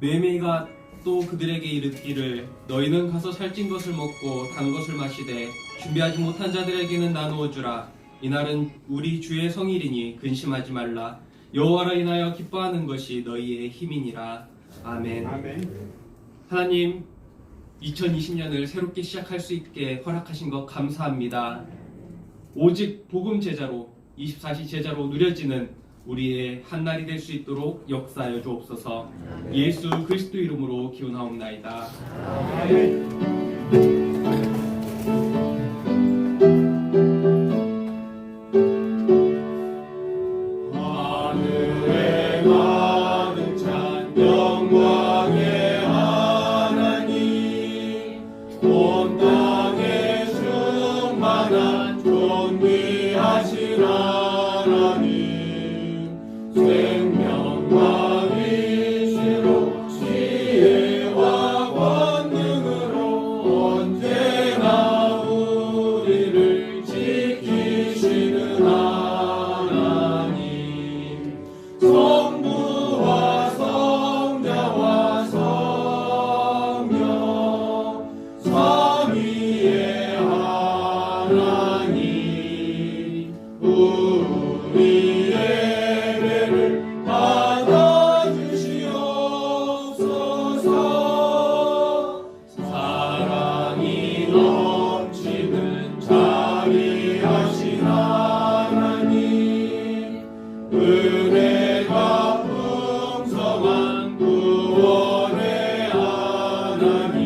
매매가 또 그들에게 이르기를 너희는 가서 살찐 것을 먹고 단 것을 마시되 준비하지 못한 자들에게는 나누어 주라. 이날은 우리 주의 성일이니 근심하지 말라. 여호와를 인하여 기뻐하는 것이 너희의 힘이니라. 아멘. 하나님, 2020년을 새롭게 시작할 수 있게 허락하신 것 감사합니다. 오직 복음 제자로 24시 제자로 누려지는 우리의 한날이 될 수 있도록 역사하여 주옵소서. 예수 그리스도 이름으로 기원하옵나이다. 하늘에 가득 찬 영광의 하나님, 온 땅에 충만한 존귀하신 하나님, 생명과 위시로 지혜와 권능으로 언제나 우리를 지키시는 하나님, 성부와 성자와 성령 삼위의 하나님, 우리의 예배를 받아주시옵소서. 사랑이 넘치는 자비하신 하나님, 은혜가 풍성한 구원의 하나님,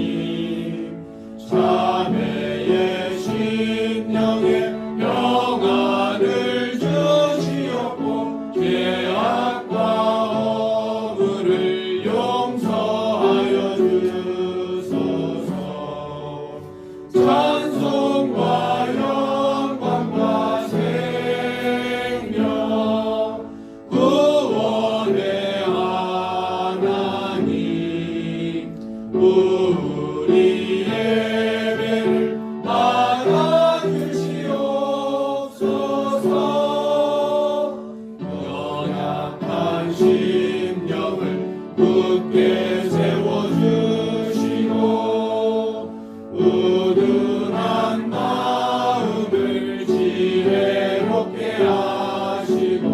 자매의 심령에 평안을 주시옵고 죄악과 허물을 용서하여 주소서. 찬송과 영광과 생명 구원의 하나님, 우리 예배를 받아주시옵소서. 연약한 심령을 굳게 세워주시고 우둔한 마음을 지혜롭게 하시고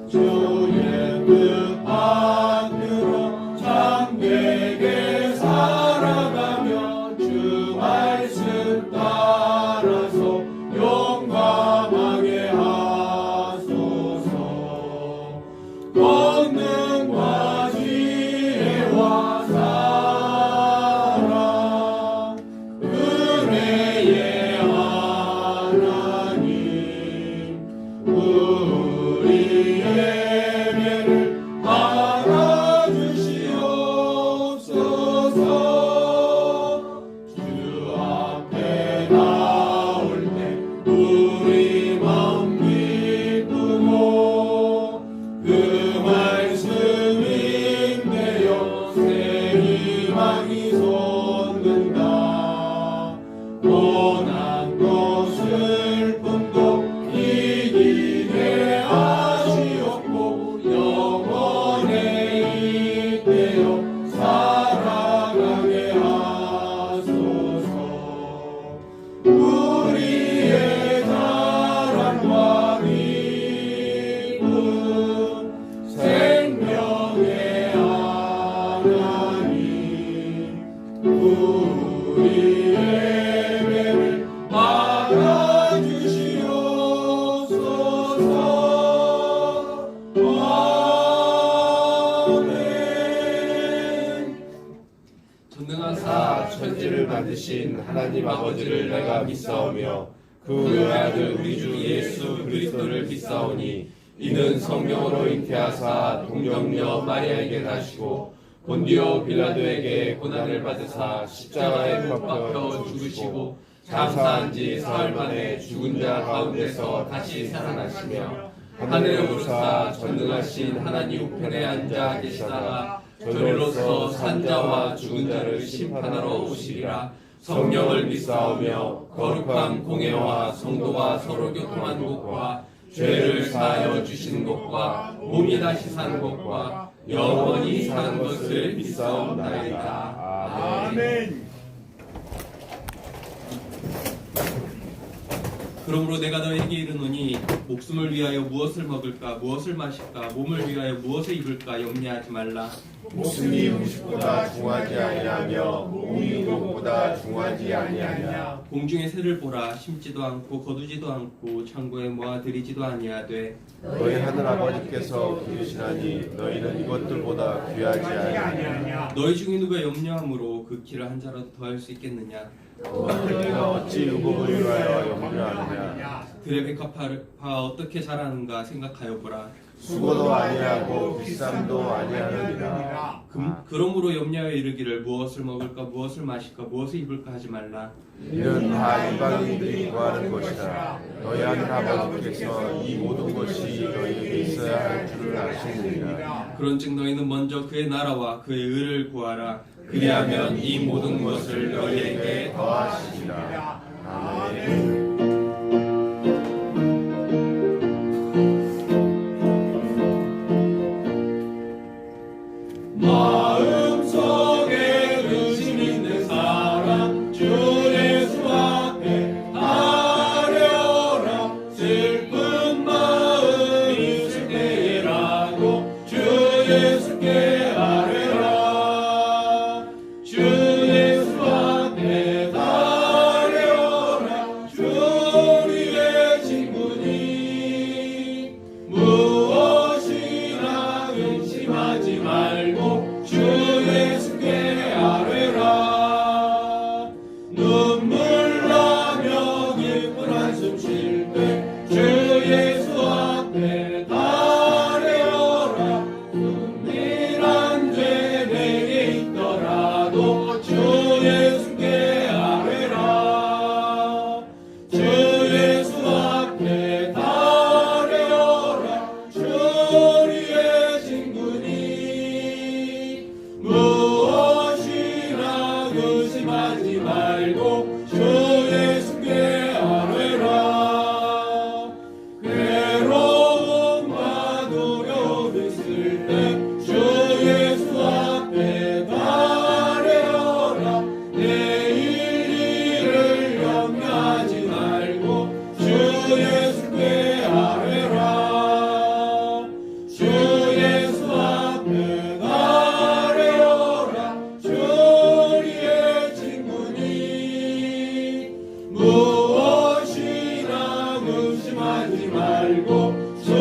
주의 뜻 받들어 참되게 살아가며 주 말씀 따라서 용감하게 하소서. 권능과 지혜와 사랑, 은혜의 하나님, 우리 예배를 받아주시옵소서. 주 앞에 나올 때 우리 마음 기쁘고 그 말씀 인내여 새 희망이 솟는다. 고난도 슬픔도 이기게 하시옵고 영원에 이때여 살아가게 하소서. 우리의 자랑과 기쁨, 생명의 하나님, 우리 예배를 받아주시옵소서. 아멘. 전능하사 천지를 만드신 하나님 아버지를 내가 믿사오며 그 아들 우리 주 예수 그리스도를 믿사오니 이는 성령으로 잉태하사 동정녀 마리아에게 나시고 본디오 빌라도에게 고난을 받으사 십자가에 못 박혀 죽으시고 장사한 지 사흘 만에 죽은 자 가운데서 다시 살아나시며 하늘에 오르사 전능하신 하나님 우편에 앉아 계시다가 저리로서 산자와 죽은 자를 심판하러 오시리라. 성령을 믿사오며 거룩한 공예와 성도가 서로 교통한 것과 죄를 사하여 주시는 것과 몸이 다시 사는 것과 영원히 사는 것을 믿사옵나이다. 아멘. 그러므로 내가 너에게 이르노니 목숨을 위하여 무엇을 먹을까 무엇을 마실까 몸을 위하여 무엇을 입을까 염려하지 말라. 목숨이 음식보다 중하지 아니하며 몸이 것보다 중하지 아니하냐. 공중의 새를 보라 심지도 않고 거두지도 않고 창고에 모아들이지도 아니하되 너희 하늘 아버지께서 기르시나니 너희는 이것들보다 귀하지 아니하냐. 너희 중에 누가 염려함으로 그 키를 한 자라도 더할 수 있겠느냐. 너희가 어찌 의복을 위하여 염려하느냐. 들의 백합화 어떻게 자라는가 생각하여 보라. 수고도 아니하고 비쌈도 아니하느니라. 그러므로 염려하여 이르기를 무엇을 먹을까 무엇을 마실까 무엇을 입을까 하지 말라. 이는 다 이방인들이 구하는 것이다. 너희 하늘 아버지께서 이 모든 것이 너희에게 있어야 할 줄을 아시느니라. 그런즉 너희는 먼저 그의 나라와 그의 의를 구하라. 그리하면 이 모든 것을 너희에게 더하시리라. 아멘. 마음속에 의심 있는 사람 주 예수 앞에 아뢰어라. 슬픈 마음 있을 때라도 주 예수께 아뢰라. 주 예수 앞에 아뢰어라. 주 우리의 친구니 무엇이나 의심하지 말고 주 예수께 아뢰라. 눈물 나며 깊은 한숨 쉴 때 주 예수 앞에 아뢰어라. 은밀한 죄 내게 있더라도 주 예수께 아뢰라. 주 예수 앞에 아뢰어라. 주 우리의 친구니 무엇이나 의심하지 말고 주 예수께 아뢰라. 괴로움과 두려움 있을 때 주 예수 앞에 아뢰어라. 내일 일을 염려하지 말고 주 예수께 아뢰라. 주 예수 앞에 아뢰어라. 주 우리의 친구니 무엇이나 의심하지 말고 주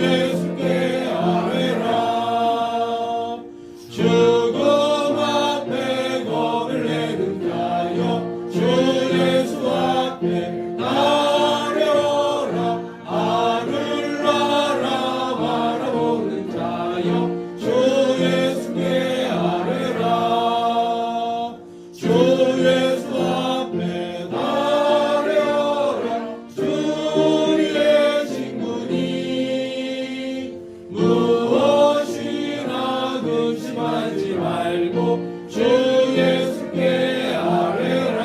예수께 아뢰라. 죽음 앞에 겁을 내는 자여 주 예수 앞에 아뢰어라. 하늘 나라 바라보는 자여 주 예수께 아뢰라. 주 예수 앞에 아뢰어라. 주 우리의 친구니 무엇이나 의심하지 말고 주 예수께 아뢰라.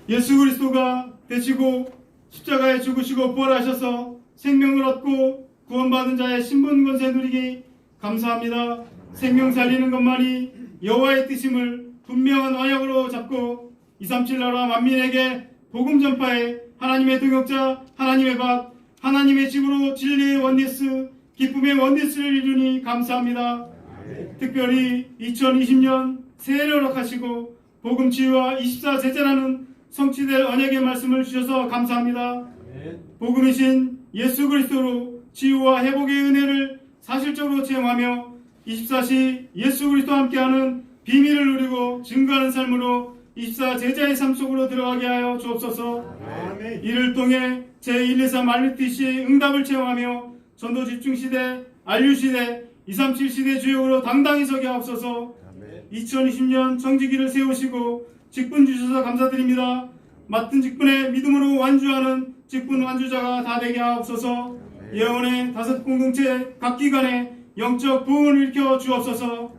예수 그리스도가 되시고 십자가에 죽으시고 부활하셔서 생명을 얻고 구원받은 자의 신분 권세 누리기 감사합니다. 생명 살리는 것만이 여호와의 뜻임을 분명한 언약으로 잡고 237 나라 만민에게 복음 전파에 하나님의 동역자, 하나님의 밭, 하나님의 집으로 진리의 원리스, 기쁨의 원리스를 이루니 감사합니다. 특별히 2020년 새해를 허락하시고 복음 치유와 24 제자라는 성취될 언약의 말씀을 주셔서 감사합니다. 복음이신 예수 그리스도로 치유와 회복의 은혜를 사실적으로 체험하며 24시 예수 그리스도와 함께하는 비밀을 누리고 증거하는 삶으로 24 제자의 삶 속으로 들어가게 하여 주옵소서. 이를 통해 제123 말리티시의 응답을 체험하며 전도 집중시대, 안류시대, 237 시대 주역으로 당당히 서게 하옵소서. 2020년 정직기를 세우시고 직분 주셔서 감사드립니다. 맡은 직분에 믿음으로 완주하는 직분 완주자가 다 되게 하옵소서. 예언의 다섯 공동체 각 기관에 영적 부흥을 일으켜 주옵소서.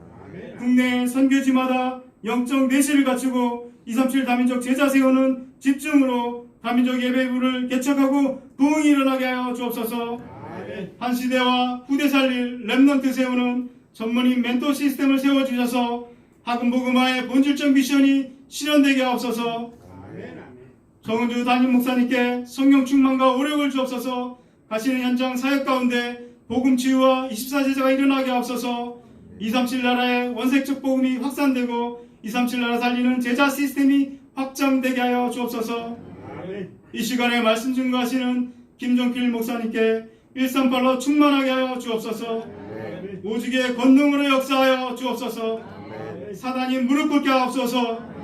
국내 선교지마다 영적 내실을 갖추고 237 다민족 제자 세우는 집중으로 다민족 예배부를 개척하고 부흥이 일어나게 하여 주옵소서. 한 시대와 후대 살릴 렘넌트 세우는 전문인 멘토 시스템을 세워주셔서 학음복음화의 본질적 미션이 실현되게 하옵소서. 정은주 담임 목사님께 성령 충만과 오력을 주옵소서. 가시는 현장 사역 가운데 복음 치유와 24제자가 일어나게 하옵소서. 237 나라의 원색적 복음이 확산되고 237 나라 살리는 제자 시스템이 확장되게 하여 주옵소서. 이 시간에 말씀 증거하시는 김종필 목사님께 138로 충만하게 하여 주옵소서. 오직의 권능으로 역사하여 주옵소서. 사단이 무릎 꿇게 하옵소서.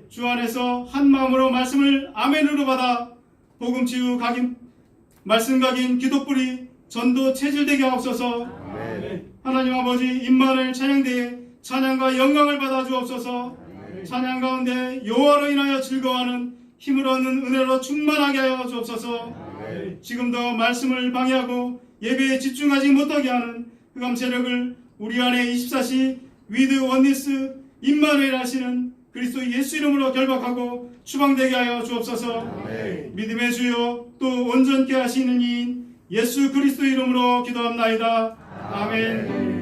주 안에서 한 마음으로 말씀을 아멘으로 받아 복음 치유 각인 말씀 각인 기도뿌리 전도 체질되게 하옵소서. 하나님 아버지 임마누엘 찬양대에 찬양과 영광을 받아 주옵소서. 찬양 가운데 여호와로 인하여 즐거워하는 힘을 얻는 은혜로 충만하게 하여 주옵소서. 지금도 말씀을 방해하고 예배에 집중하지 못하게 하는 흑암 세력을 우리 안에 24시 위드 원니스 임마누엘 하시는 그리스도 예수 이름으로 결박하고 추방되게 하여 주옵소서. 믿음의 주요 또 온전케 하시는 이인 예수 그리스도 이름으로 기도합나이다. 아멘.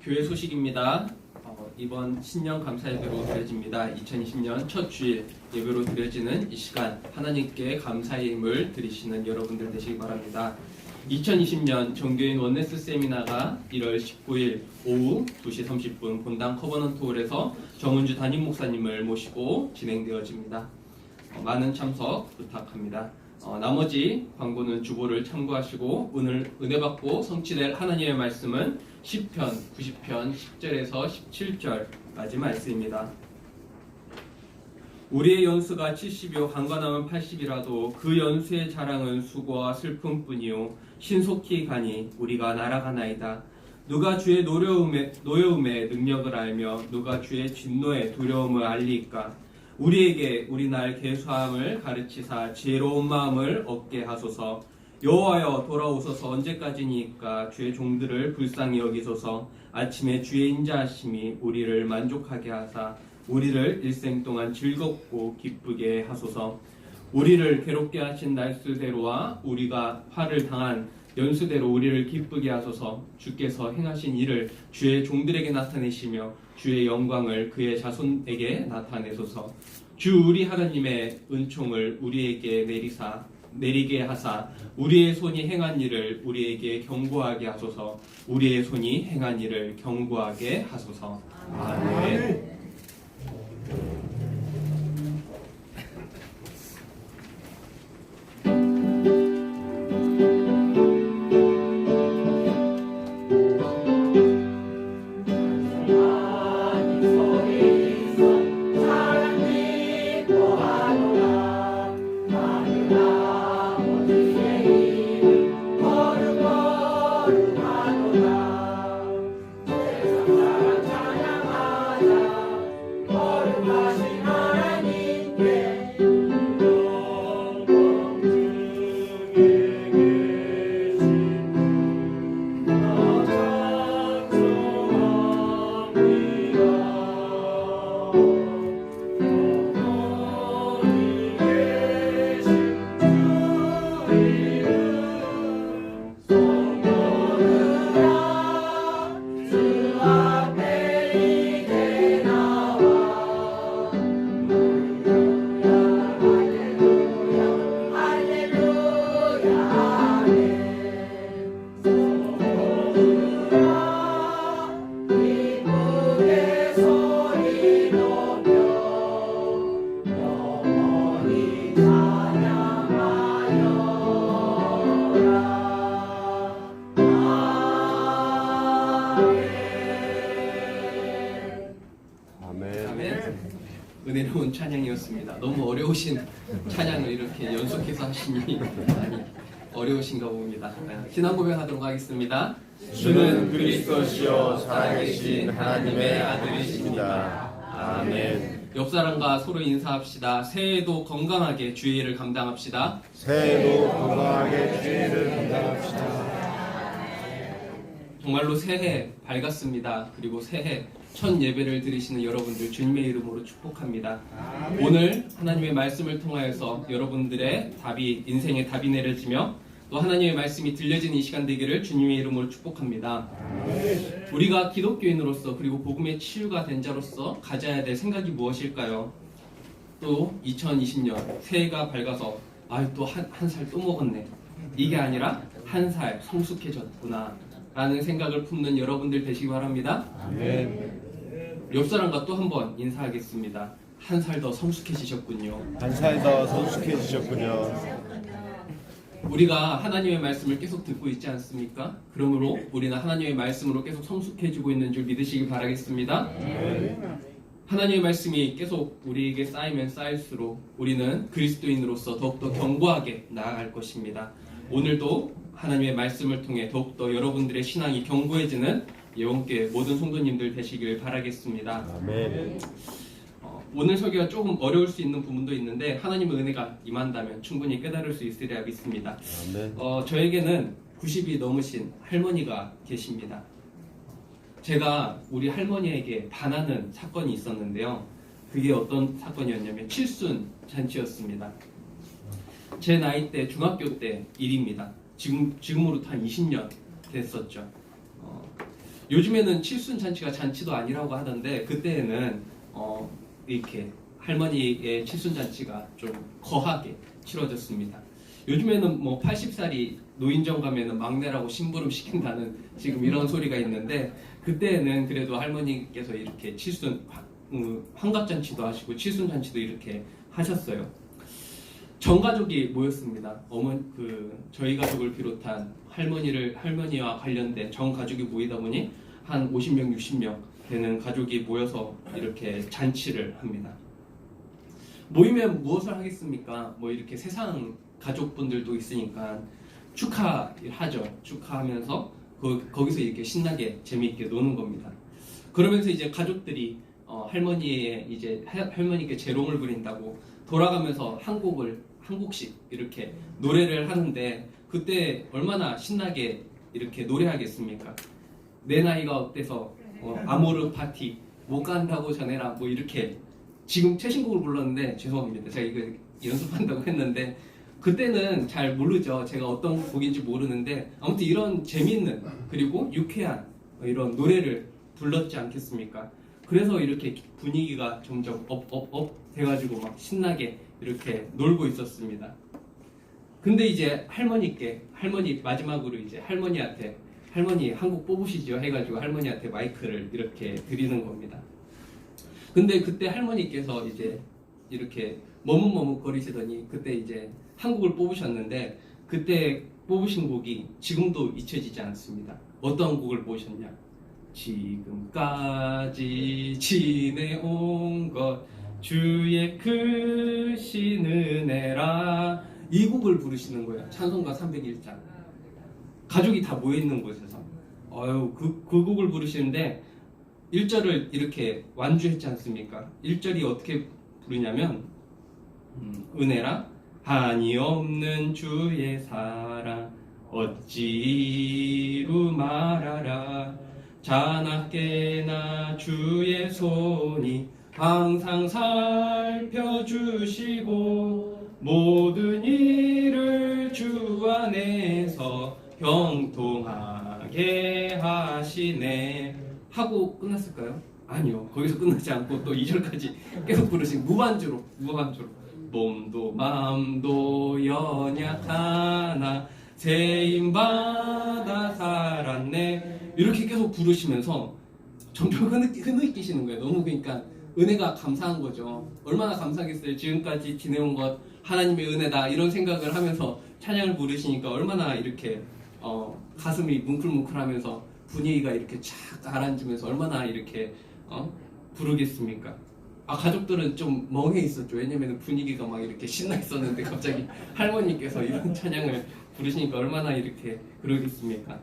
교회 소식입니다. 이번 신년 감사 예배로 드려집니다. 2020년 첫 주일 예배로 드려지는 이 시간 하나님께 감사의 힘을 드리시는 여러분들 되시기 바랍니다. 2020년 정교인 원네스 세미나가 1월 19일 오후 2시 30분 본당 커버넌트 홀에서 정은주 담임 목사님을 모시고 진행되어집니다. 많은 참석 부탁합니다. 나머지 광고는 주보를 참고하시고 오늘 은혜 받고 성취될 하나님의 말씀은 10편, 90편 10절에서 17절까지 말씀입니다. 우리의 연수가 70이요 강건함은 80이라도 그 연수의 자랑은 수고와 슬픔뿐이요 신속히 가니 우리가 날아가나이다. 누가 주의 노여움의 능력을 알며 누가 주의 진노의 두려움을 알리까. 우리에게 우리 날 계수함을 가르치사 지혜로운 마음을 얻게 하소서. 여호와여 돌아오소서. 언제까지니까 주의 종들을 불쌍히 여기소서. 아침에 주의 인자하심이 우리를 만족하게 하사 우리를 일생 동안 즐겁고 기쁘게 하소서. 우리를 괴롭게 하신 날수대로와 우리가 화를 당한 연수대로 우리를 기쁘게 하소서. 주께서 행하신 일을 주의 종들에게 나타내시며 주의 영광을 그의 자손에게 나타내소서. 주 우리 하나님의 은총을 우리에게 내리게 하사 우리의 손이 행한 일을 우리에게 경고하게 하소서. 우리의 손이 행한 일을 경고하게 하소서. 아멘. 은혜로운 찬양이었습니다. 너무 어려우신 찬양을 이렇게 연속해서 하시니 많이 어려우신가 봅니다. 신앙 고백하도록 하겠습니다. 주는 그리스도시요 살아계신 하나님의 아들이십니다. 아멘. 옆 사람과 서로 인사합시다. 새해에도 건강하게 주의 일을 감당합시다. 새해도 건강하게 주의를 감당합시다. 정말로 새해 밝았습니다. 그리고 새해 첫 예배를 드리시는 여러분들 주님의 이름으로 축복합니다. 오늘 하나님의 말씀을 통하여서 여러분들의 답이, 인생의 답이 내려지며 또 하나님의 말씀이 들려지는 이 시간 되기를 주님의 이름으로 축복합니다. 우리가 기독교인으로서 그리고 복음의 치유가 된 자로서 가져야 될 생각이 무엇일까요? 또 2020년 새해가 밝아서 또 한 살 또 먹었네. 이게 아니라 한 살 성숙해졌구나 라는 생각을 품는 여러분들 되시기 바랍니다. 옆 사람과 또 한 번 인사하겠습니다. 한 살 더 성숙해지셨군요. 한 살 더 성숙해지셨군요. 우리가 하나님의 말씀을 계속 듣고 있지 않습니까? 그러므로 우리는 하나님의 말씀으로 계속 성숙해지고 있는 줄 믿으시기 바라겠습니다. 하나님의 말씀이 계속 우리에게 쌓이면 쌓일수록 우리는 그리스도인으로서 더욱더 견고하게 나아갈 것입니다. 오늘도 하나님의 말씀을 통해 더욱더 여러분들의 신앙이 견고해지는 예원교회 모든 성도님들 되시길 바라겠습니다. 아멘. 오늘 설교가 조금 어려울 수 있는 부분도 있는데 하나님의 은혜가 임한다면 충분히 깨달을 수 있으리라 믿습니다. 아멘. 저에게는 90이 넘으신 할머니가 계십니다. 제가 우리 할머니에게 반하는 사건이 있었는데요. 그게 어떤 사건이었냐면 칠순 잔치였습니다. 제 나이 때 중학교 때 일입니다. 지금으로부터 한 20년 됐었죠. 요즘에는 칠순 잔치가 잔치도 아니라고 하던데 그때는 이렇게 할머니의 칠순 잔치가 좀 거하게 치러졌습니다. 요즘에는 뭐 80살이 노인정 가면은 막내라고 심부름 시킨다는 지금 이런 소리가 있는데 그때는 그래도 할머니께서 이렇게 칠순 환갑잔치도 하시고 칠순 잔치도 이렇게 하셨어요. 전 가족이 모였습니다. 저희 가족을 비롯한 할머니와 관련된 전 가족이 모이다 보니 한 50명, 60명 되는 가족이 모여서 이렇게 잔치를 합니다. 모이면 무엇을 하겠습니까? 뭐 이렇게 세상 가족분들도 있으니까 축하하죠. 축하하면서 거기서 이렇게 신나게 재미있게 노는 겁니다. 그러면서 이제 가족들이 할머니께 재롱을 부린다고 돌아가면서 한 곡씩 이렇게 노래를 하는데 그때 얼마나 신나게 이렇게 노래하겠습니까? 내 나이가 어때서 아모르 파티 못 간다고 전해라 뭐 이렇게 지금 최신곡을 불렀는데 죄송합니다. 제가 이거 연습한다고 했는데 그때는 잘 모르죠. 제가 어떤 곡인지 모르는데 아무튼 이런 재미있는 그리고 유쾌한 이런 노래를 불렀지 않겠습니까? 그래서 이렇게 분위기가 점점 업 돼가지고 막 신나게 이렇게 놀고 있었습니다. 근데 이제 할머니 마지막으로 이제 할머니한테 할머니 한 곡 뽑으시죠 해가지고 할머니한테 마이크를 이렇게 드리는 겁니다. 근데 그때 할머니께서 이제 이렇게 머뭇머뭇거리시더니 그때 이제 한 곡을 뽑으셨는데 그때 뽑으신 곡이 지금도 잊혀지지 않습니다. 어떤 곡을 뽑으셨냐? 지금까지 지내온 것 주의 크신 은혜라 이 곡을 부르시는 거예요. 찬송가 301장. 가족이 다 모여있는 곳에서 그 곡을 부르시는데 1절을 이렇게 완주했지 않습니까? 1절이 어떻게 부르냐면 은혜라 한이 없는 주의 사랑 어찌 이루 말하라 자나깨나 주의 손이 항상 살펴주시고 모든 일을 주 안에서 형통하게 하시네 하고 끝났을까요? 아니요. 거기서 끝나지 않고 또 2절까지 계속 부르신 무반주로 몸도 마음도 연약하나 세임받아 살았네 이렇게 계속 부르시면서 점점 흐느끼시는 거예요. 너무 그러니까 은혜가 감사한 거죠. 얼마나 감사하겠어요. 지금까지 지내온 것 하나님의 은혜다 이런 생각을 하면서 찬양을 부르시니까 얼마나 이렇게 가슴이 뭉클뭉클하면서 분위기가 이렇게 쫙 가라앉으면서 얼마나 이렇게 부르겠습니까? 가족들은 좀 멍해 있었죠. 왜냐면 분위기가 막 이렇게 신나 있었는데 갑자기 할머니께서 이런 찬양을 부르시니까 얼마나 이렇게 그러겠습니까?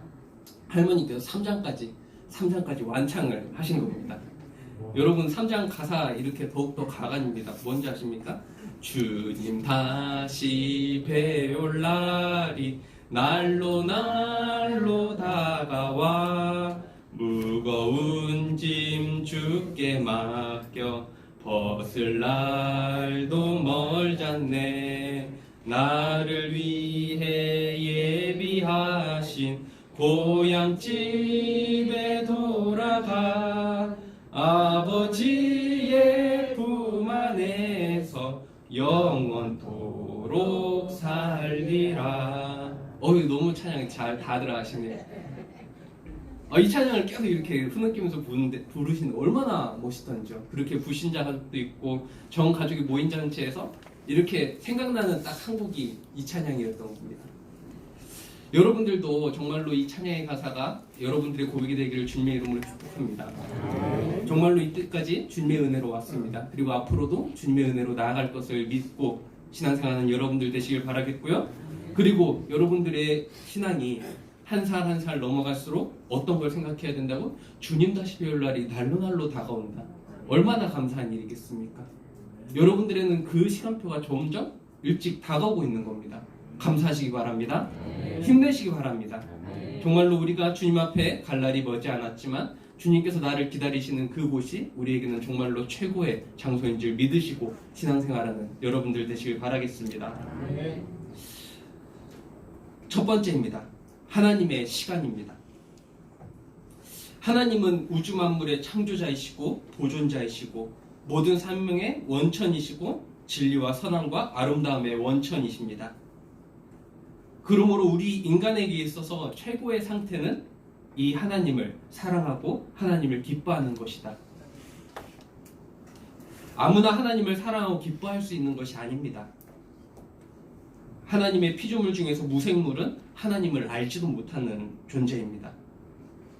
할머니께서 3장까지 완창을 하신 겁니다. 여러분 3장 가사 이렇게 더욱더 가관입니다. 뭔지 아십니까? 주님 다시 배울 날이 날로 다가와 무거운 짐 주께 맡겨 벗을 날도 멀잖네. 나를 위해 예비하신 고향집에 돌아가 아버지의 품 안에서 영원토록 살리라. 너무 찬양 잘 다 들어가시네요. 이 찬양을 계속 이렇게 흐느끼면서 부르시는 얼마나 멋있던지요. 그렇게 부신자 가족도 있고 전 가족이 모인 잔치에서 이렇게 생각나는 딱 한 곡이 이 찬양이었던 겁니다. 여러분들도 정말로 이 찬양의 가사가 여러분들의 고백이 되기를 주님의 이름으로 축복합니다. 정말로 이때까지 주님의 은혜로 왔습니다. 그리고 앞으로도 주님의 은혜로 나아갈 것을 믿고 신앙생활하는 여러분들 되시길 바라겠고요. 그리고 여러분들의 신앙이 한 살 한 살 넘어갈수록 어떤 걸 생각해야 된다고? 주님 다시 배울 날이 날로 다가온다. 얼마나 감사한 일이겠습니까? 여러분들에는 그 시간표가 점점 일찍 다가오고 있는 겁니다. 감사하시기 바랍니다. 힘내시기 바랍니다. 정말로 우리가 주님 앞에 갈 날이 머지 않았지만 주님께서 나를 기다리시는 그곳이 우리에게는 정말로 최고의 장소인 줄 믿으시고 신앙생활하는 여러분들 되시길 바라겠습니다. 첫 번째입니다. 하나님의 시간입니다. 하나님은 우주 만물의 창조자이시고 보존자이시고 모든 생명의 원천이시고 진리와 선함과 아름다움의 원천이십니다. 그러므로 우리 인간에게 있어서 최고의 상태는 이 하나님을 사랑하고 하나님을 기뻐하는 것이다. 아무나 하나님을 사랑하고 기뻐할 수 있는 것이 아닙니다. 하나님의 피조물 중에서 무생물은 하나님을 알지도 못하는 존재입니다.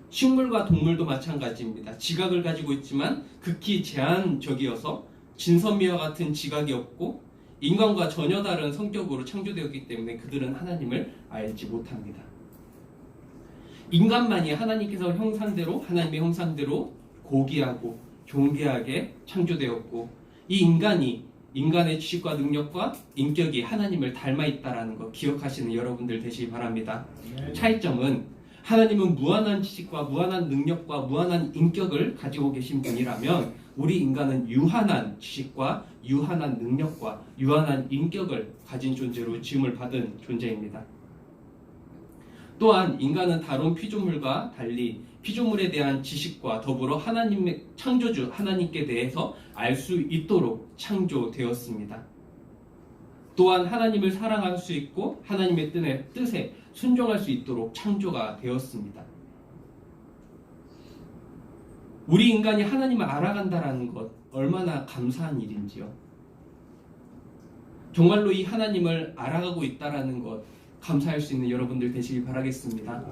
식물과 동물도 마찬가지입니다. 지각을 가지고 있지만 극히 제한적이어서 진선미와 같은 지각이 없고 인간과 전혀 다른 성격으로 창조되었기 때문에 그들은 하나님을 알지 못합니다. 인간만이 하나님께서 하나님의 형상대로 고귀하고 존귀하게 창조되었고 이 인간이 인간의 지식과 능력과 인격이 하나님을 닮아 있다는 거 기억하시는 여러분들 되시기 바랍니다. 차이점은 하나님은 무한한 지식과 무한한 능력과 무한한 인격을 가지고 계신 분이라면 우리 인간은 유한한 지식과 유한한 능력과 유한한 인격을 가진 존재로 지음을 받은 존재입니다. 또한 인간은 다른 피조물과 달리 피조물에 대한 지식과 더불어 하나님의 창조주 하나님께 대해서 알 수 있도록 창조되었습니다. 또한 하나님을 사랑할 수 있고 하나님의 뜻에 순종할 수 있도록 창조가 되었습니다. 우리 인간이 하나님을 알아간다는 것 얼마나 감사한 일인지요. 정말로 이 하나님을 알아가고 있다는 것 감사할 수 있는 여러분들 되시길 바라겠습니다.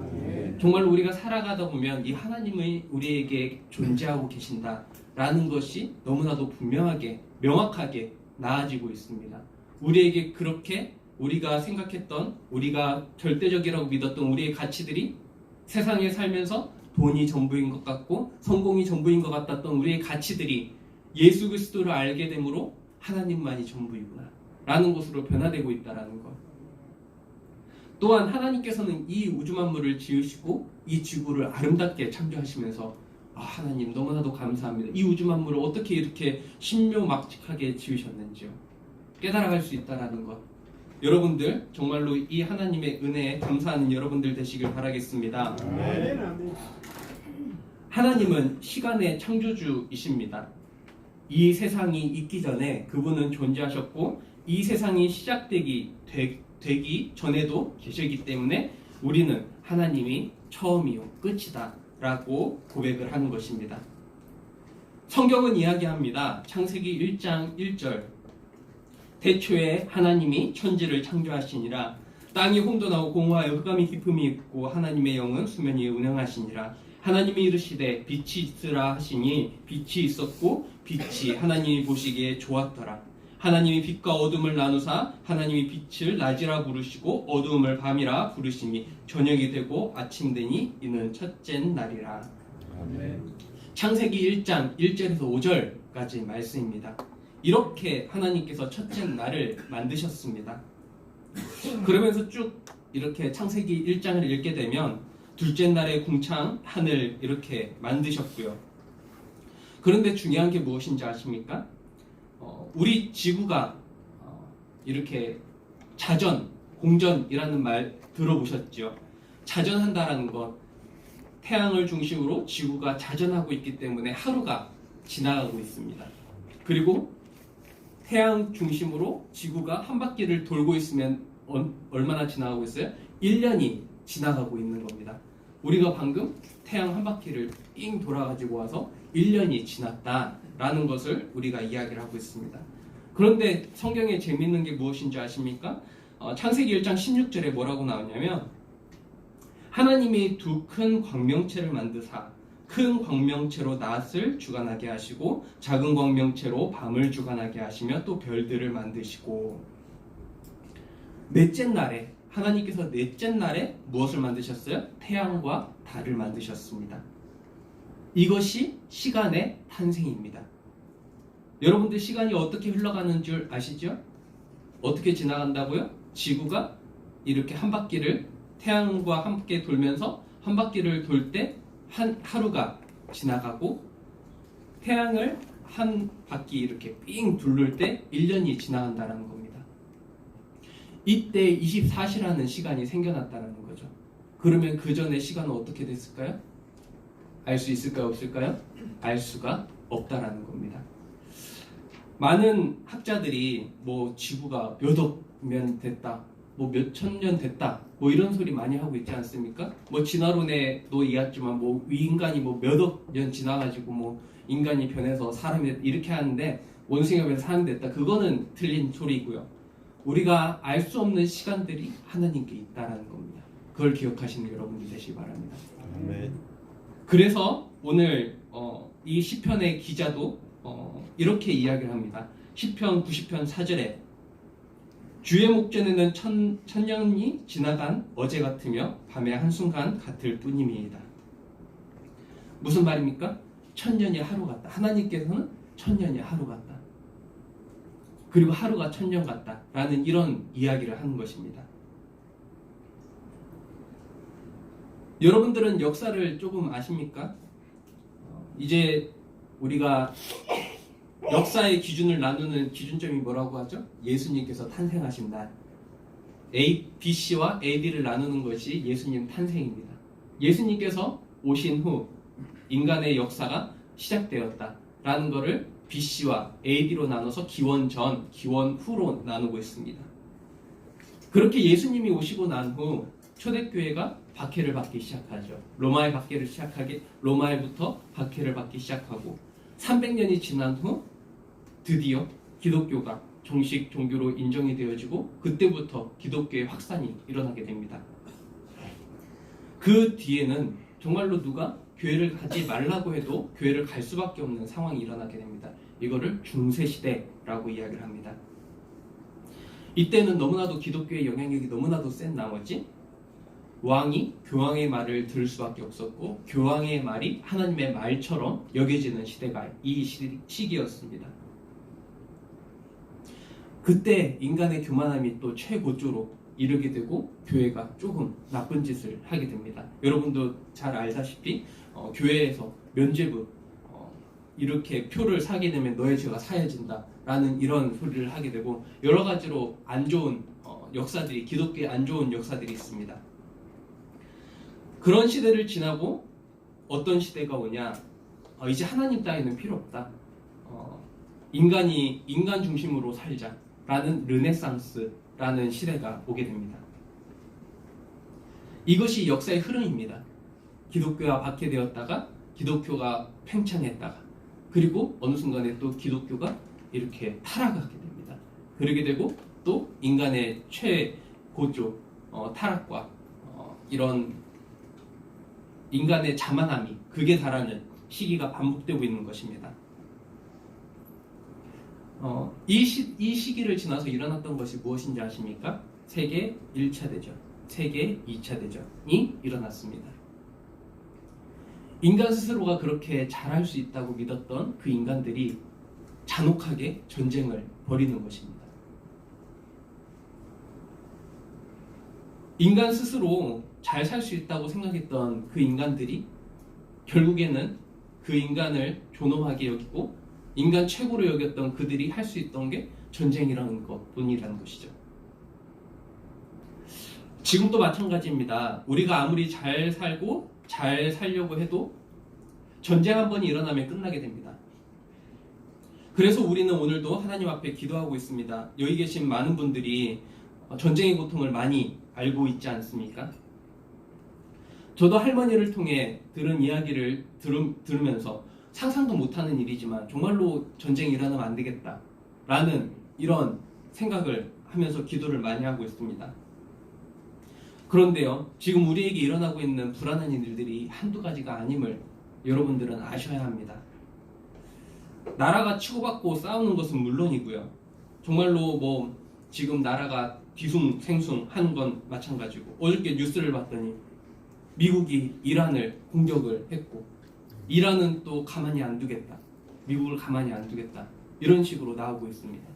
정말로 우리가 살아가다 보면 이 하나님이 우리에게 존재하고 계신다라는 것이 너무나도 분명하게 명확하게 나아지고 있습니다. 우리에게 그렇게 우리가 생각했던 우리가 절대적이라고 믿었던 우리의 가치들이 세상에 살면서 돈이 전부인 것 같고 성공이 전부인 것 같았던 우리의 가치들이 예수 그리스도를 알게 되므로 하나님만이 전부이구나 라는 것으로 변화되고 있다는 것. 또한 하나님께서는 이 우주 만물을 지으시고 이 지구를 아름답게 창조하시면서 하나님 너무나도 감사합니다. 이 우주 만물을 어떻게 이렇게 신묘막측하게 지으셨는지요. 깨달아갈 수 있다는 것. 여러분들 정말로 이 하나님의 은혜에 감사하는 여러분들 되시길 바라겠습니다. 하나님은 시간의 창조주이십니다. 이 세상이 있기 전에 그분은 존재하셨고 이 세상이 시작되기 전에도 계시기 때문에 우리는 하나님이 처음이요 끝이다 라고 고백을 하는 것입니다. 성경은 이야기합니다. 창세기 1장 1절 태초에 하나님이 천지를 창조하시니라. 땅이 혼돈하고 공허하여 흑암이 깊음이 있고 하나님의 영은 수면 위에 운행하시니라. 하나님이 이르시되 빛이 있으라 하시니 빛이 있었고 빛이 하나님이 보시기에 좋았더라. 하나님이 빛과 어둠을 나누사 하나님이 빛을 낮이라 부르시고 어두움을 밤이라 부르시니 저녁이 되고 아침 되니 이는 첫째 날이라. 창세기 1장 1절에서 5절까지 말씀입니다. 이렇게 하나님께서 첫째 날을 만드셨습니다. 그러면서 쭉 이렇게 창세기 1장을 읽게 되면 둘째 날에 궁창 하늘 이렇게 만드셨고요. 그런데 중요한 게 무엇인지 아십니까? 우리 지구가 이렇게 자전, 공전이라는 말 들어보셨죠? 자전한다라는 것, 태양을 중심으로 지구가 자전하고 있기 때문에 하루가 지나가고 있습니다. 그리고 태양 중심으로 지구가 한 바퀴를 돌고 있으면 얼마나 지나가고 있어요? 1년이 지나가고 있는 겁니다. 우리가 방금 태양 한 바퀴를 삥 돌아가지고 와서 1년이 지났다라는 것을 우리가 이야기를 하고 있습니다. 그런데 성경에 재밌는 게 무엇인지 아십니까? 창세기 1장 16절에 뭐라고 나오냐면 하나님이 두 큰 광명체를 만드사 큰 광명체로 낮을 주관하게 하시고 작은 광명체로 밤을 주관하게 하시며 또 별들을 만드시고 넷째 날에 하나님께서 넷째 날에 무엇을 만드셨어요? 태양과 달을 만드셨습니다. 이것이 시간의 탄생입니다. 여러분들 시간이 어떻게 흘러가는 줄 아시죠? 어떻게 지나간다고요? 지구가 이렇게 한 바퀴를 태양과 함께 돌면서 한 바퀴를 돌 때 하루가 지나가고 태양을 한 바퀴 이렇게 삥 둘를 때 1년이 지나간다는 겁니다. 이때 24시라는 시간이 생겨났다는 거죠. 그러면 그 전에 시간은 어떻게 됐을까요? 알 수 있을까요? 없을까요? 알 수가 없다라는 겁니다. 많은 학자들이 뭐 지구가 몇 억 년 됐다, 뭐 몇 천 년 됐다, 뭐 이런 소리 많이 하고 있지 않습니까? 뭐 진화론에도 이해했지만 뭐 인간이 뭐 몇 억 년 지나가지고 뭐 인간이 변해서 사람이 됐다 이렇게 하는데 원숭이가 변해서 사람이 됐다, 그거는 틀린 소리고요. 우리가 알 수 없는 시간들이 하나님께 있다라는 겁니다. 그걸 기억하시는 여러분들 되시기 바랍니다. 아멘. 그래서 오늘 이 시편의 기자도 이렇게 이야기를 합니다. 시편 90편 4절에 주의 목전에는 천년이 지나간 어제 같으며 밤의 한순간 같을 뿐임이다. 무슨 말입니까? 천년이 하루 같다. 하나님께서는 천년이 하루 같다. 그리고 하루가 천년 같다. 라는 이런 이야기를 하는 것입니다. 여러분들은 역사를 조금 아십니까? 이제 우리가 역사의 기준을 나누는 기준점이 뭐라고 하죠? 예수님께서 탄생하신 날. BC와 AD를 나누는 것이 예수님 탄생입니다. 예수님께서 오신 후 인간의 역사가 시작되었다라는 것을 BC와 AD로 나눠서 기원 전, 기원 후로 나누고 있습니다. 그렇게 예수님이 오시고 난 후 초대교회가 박해를 받기 시작하죠. 로마에부터 박해를 받기 시작하고 300년이 지난 후 드디어 기독교가 정식 종교로 인정이 되어지고 그때부터 기독교의 확산이 일어나게 됩니다. 그 뒤에는 정말로 누가 교회를 가지 말라고 해도 교회를 갈 수밖에 없는 상황이 일어나게 됩니다. 이거를 중세시대라고 이야기를 합니다. 이때는 너무나도 기독교의 영향력이 너무나도 센 나머지 왕이 교황의 말을 들을 수밖에 없었고 교황의 말이 하나님의 말처럼 여겨지는 시대가 이 시기였습니다. 그때 인간의 교만함이 또 최고조로 이르게 되고 교회가 조금 나쁜 짓을 하게 됩니다. 여러분도 잘 알다시피 교회에서 면죄부 이렇게 표를 사게 되면 너의 죄가 사해진다 라는 이런 소리를 하게 되고 여러 가지로 안 좋은 역사들이, 기독교의 안 좋은 역사들이 있습니다. 그런 시대를 지나고 어떤 시대가 오냐, 이제 하나님 따위는 필요 없다, 인간 중심으로 살자 라는 르네상스라는 시대가 오게 됩니다. 이것이 역사의 흐름입니다. 기독교가 박해되었다가 기독교가 팽창했다가 그리고 어느 순간에 또 기독교가 이렇게 타락하게 됩니다. 그러게 되고 또 인간의 최고조 타락과 이런 인간의 자만함이 극에 달하는 시기가 반복되고 있는 것입니다. 이 시기를 지나서 일어났던 것이 무엇인지 아십니까? 세계 1차 대전, 세계 2차 대전이 일어났습니다. 인간 스스로가 그렇게 잘할 수 있다고 믿었던 그 인간들이 잔혹하게 전쟁을 벌이는 것입니다. 인간 스스로 잘 살 수 있다고 생각했던 그 인간들이 결국에는 그 인간을 존엄하게 여기고 인간 최고로 여겼던 그들이 할 수 있던 게 전쟁이라는 것 뿐이라는 것이죠. 지금도 마찬가지입니다. 우리가 아무리 잘 살고 잘 살려고 해도 전쟁 한 번이 일어나면 끝나게 됩니다. 그래서 우리는 오늘도 하나님 앞에 기도하고 있습니다. 여기 계신 많은 분들이 전쟁의 고통을 많이 알고 있지 않습니까? 저도 할머니를 통해 들은 이야기를 들으면서 상상도 못하는 일이지만 정말로 전쟁이 일어나면 안 되겠다라는 이런 생각을 하면서 기도를 많이 하고 있습니다. 그런데요, 지금 우리에게 일어나고 있는 불안한 일들이 한두 가지가 아님을 여러분들은 아셔야 합니다. 나라가 치고받고 싸우는 것은 물론이고요. 정말로 뭐 지금 나라가 뒤숭생숭 하는 건 마찬가지고, 어저께 뉴스를 봤더니 미국이 이란을 공격을 했고 이란은 또 가만히 안 두겠다. 미국을 가만히 안 두겠다. 이런 식으로 나오고 있습니다.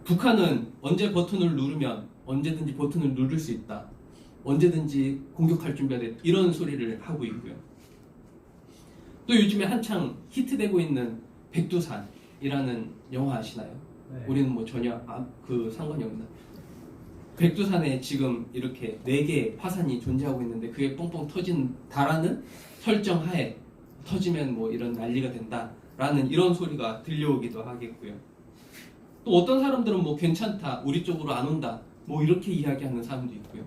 북한은 언제 버튼을 누르면 언제든지 버튼을 누를 수 있다. 언제든지 공격할 준비가 됐다. 이런 소리를 하고 있고요. 또 요즘에 한창 히트되고 있는 백두산이라는 영화 아시나요? 네. 우리는 뭐 전혀 상관이 없나. 백두산에 지금 이렇게 4개의 화산이 존재하고 있는데 그게 뻥뻥 터진다라는 설정 하에 터지면 뭐 이런 난리가 된다라는 이런 소리가 들려오기도 하겠고요. 또 어떤 사람들은 뭐 괜찮다, 우리 쪽으로 안 온다, 뭐 이렇게 이야기하는 사람도 있고요.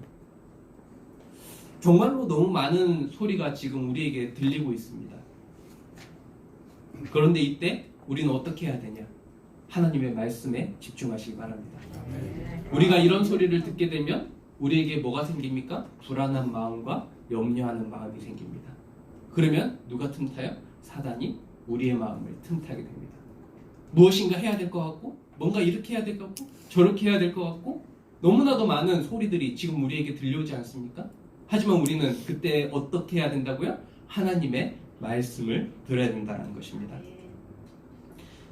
정말로 너무 많은 소리가 지금 우리에게 들리고 있습니다. 그런데 이때 우리는 어떻게 해야 되냐? 하나님의 말씀에 집중하시기 바랍니다. 우리가 이런 소리를 듣게 되면 우리에게 뭐가 생깁니까? 불안한 마음과 염려하는 마음이 생깁니다. 그러면 누가 틈타요? 사단이 우리의 마음을 틈타게 됩니다. 무엇인가 해야 될 것 같고, 뭔가 이렇게 해야 될 것 같고, 저렇게 해야 될 것 같고, 너무나도 많은 소리들이 지금 우리에게 들려오지 않습니까? 하지만 우리는 그때 어떻게 해야 된다고요? 하나님의 말씀을 들어야 된다는 것입니다.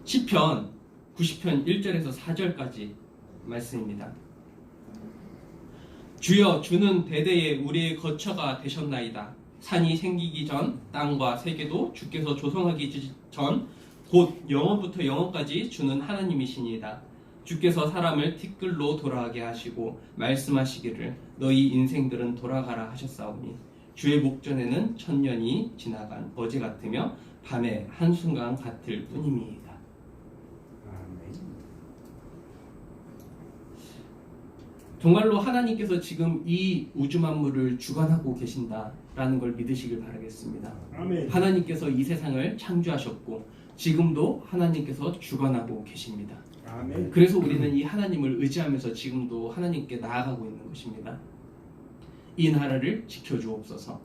시편 90편 1절에서 4절까지 말씀입니다. 주여, 주는 대대에 우리의 거처가 되셨나이다. 산이 생기기 전 땅과 세계도 주께서 조성하기 전 곧 영원부터 영원까지 주는 하나님이시니이다. 주께서 사람을 티끌로 돌아가게 하시고 말씀하시기를 너희 인생들은 돌아가라 하셨사오니 주의 목전에는 천년이 지나간 어제 같으며 밤의 한순간 같을 뿐임이이다. 정말로 하나님께서 지금 이 우주 만물을 주관하고 계신다라는 걸 믿으시길 바라겠습니다. 아멘. 하나님께서 이 세상을 창조하셨고 지금도 하나님께서 주관하고 계십니다. 아멘. 그래서 우리는 이 하나님을 의지하면서 지금도 하나님께 나아가고 있는 것입니다. 이 나라를 지켜주옵소서.